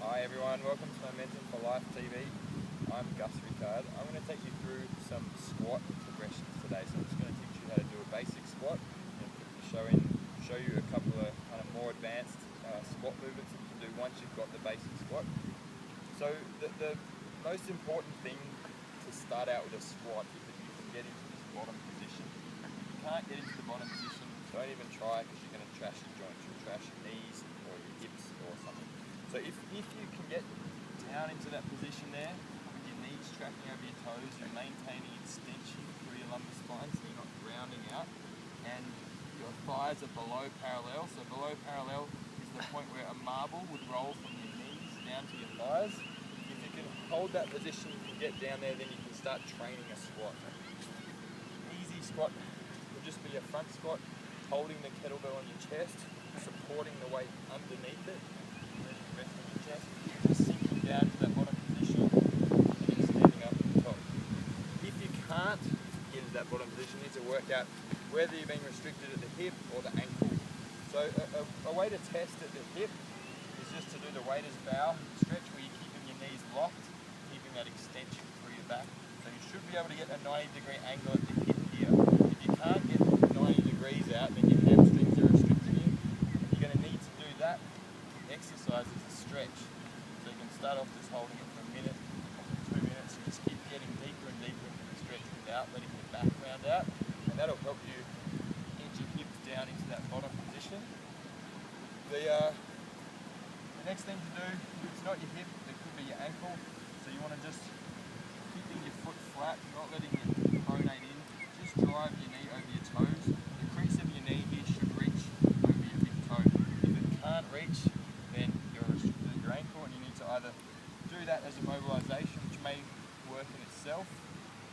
Hi everyone, welcome to Momentum for Life TV. I'm Gus Rickard. I'm going to take you through some squat progressions today. So I'm just going to teach you how to do a basic squat and show you a couple of kind of more advanced squat movements that you can do once you've got the basic squat. So the most important thing to start out with a squat is that you can get into this bottom position. If you can't get into the bottom position, don't even try, because you're going to trash your joints. You'll trash your knees or your hips or something. So if you can get down into that position there, with your knees tracking over your toes, you're maintaining extension through your lumbar spine, so you're not rounding out, and your thighs are below parallel. So below parallel is the point where a marble would roll from your knees down to your thighs. If you can hold that position, you can get down there, then you can start training a squat. Easy squat will just be a front squat, holding the kettlebell on your chest, supporting the weight underneath it. Rest on your chest, just sinking down to that bottom position and extending up to the top. If you can't get into that bottom position, you need to work out whether you're being restricted at the hip or the ankle. So a way to test at the hip is just to do the waiter's bow stretch, where you're keeping your knees locked, keeping that extension through your back. So you should be able to get a 90-degree angle at the hip here. If you can't get 90 degrees out, then your hamstrings are restricting you. You're going to need to do that exercise as a stretch. So you can start off just holding it for a minute, 2 minutes, and just keep getting deeper and deeper into the stretch without letting your back round out, and that'll help you get your hips down into that bottom position. The next thing to do, if it's not your hip, it could be your ankle. So you want to just keeping your foot flat, not letting it pronate in. Just drive your knee over your toes. The crease of your knee here should reach over your big toe. If it can't reach, then you're restricted at your ankle, and you need to either do that as a mobilization, which may work in itself,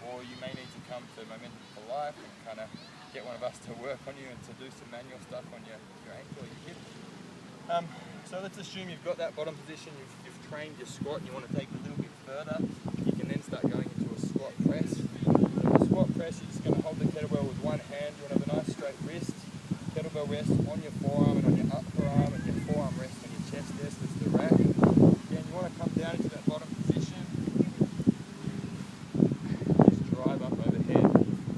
or you may need to come to Momentum for Life and kind of get one of us to work on you and to do some manual stuff on your ankle or your hip. So let's assume you've got that bottom position, you've trained your squat, and you want to take it a little bit further. You can then start going into a squat press. So a squat press, you're just going to hold the kettlebell with one hand. You want to have a nice straight wrist. Kettlebell rest on your forearm and on your upper arm, and your forearm rest on your chest there, so it's the rack. Again, you want to come down into that bottom position. Just drive up overhead.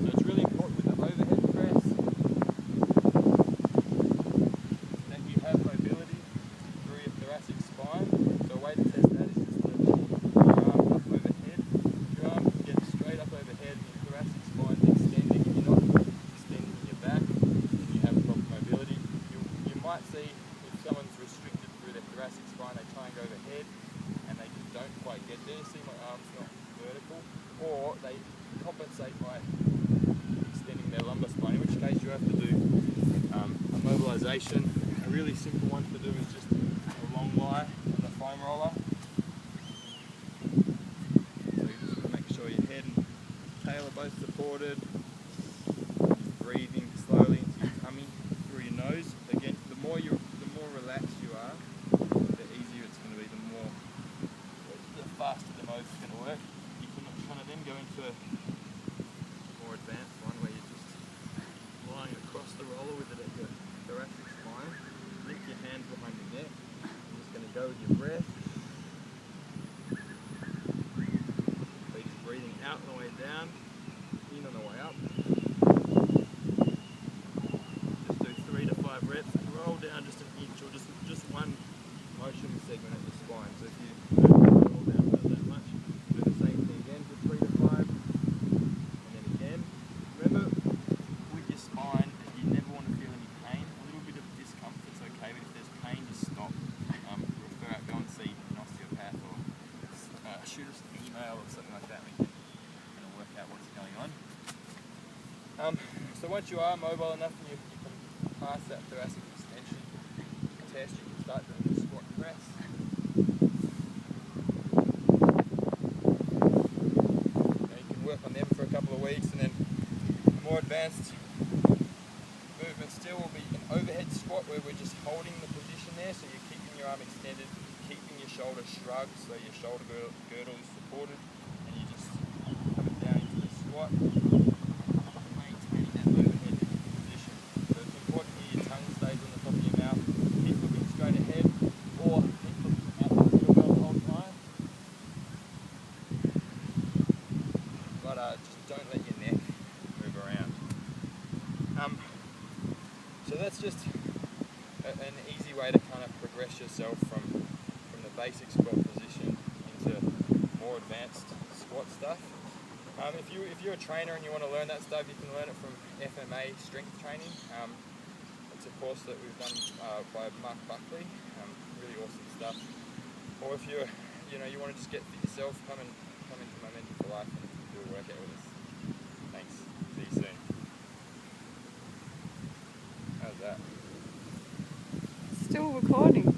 So it's really important with the overhead press that you have mobility through your thoracic spine. So a way to test that is just to lift your arm up overhead. Your arm can get straight up overhead, and your thoracic spine is extending, and you're not extending your back, and you have proper mobility. You might see if someone's restricted through their thoracic spine, they try and go overhead and they don't quite get there. See, my arm's not vertical, or they compensate by extending their lumbar spine, in which case you have to do a mobilization. A really simple one to do is just a long lie on the foam roller. So you just want to make sure your head and tail are both supported. Just breathing slowly into your tummy through your nose. Again, the more relaxed you are, the easier it's going to be. The faster the move's going to work. You can kind of then go into a more advanced one where you're just lying across the roller with it at your thoracic spine. Link your hands behind your neck. You're just going to go with your breath. So you're just breathing out on the way down, in on the way up. Just do 3 to 5 reps and roll down just an inch, or just one motion segment at your spine. So if you roll down about that much, do the same thing again for 3 to 5, and then again. Remember, with your spine, you never want to feel any pain. A little bit of discomfort's okay, but if there's pain, just stop. Refer out, go and see an osteopath, or shoot us an email or something like that. We can kind of work out what's going on. So once you are mobile enough and you can pass that thoracic extension test, you can start doing the squat press. You can work on them for a couple of weeks, and then a more advanced movement still will be an overhead squat, where we're just holding the position there, so you're keeping your arm extended, keeping your shoulder shrugged, so your shoulder girdle is supported, and you just come it down into the squat. Maintaining that overhead position. So it's important here your tongue stays on the top of your mouth, keep looking straight ahead, or keep looking out the kettlebell So that's just an easy way to kind of progress yourself from the basic squat position into more advanced squat stuff. If you're a trainer and you want to learn that stuff, you can learn it from FMA strength training. It's a course that we've done by Mark Buckley. Really awesome stuff. Or if you want to just get fit yourself, come into Momentum for Life and do a workout with us. Thanks. See you soon. How's that? Still recording.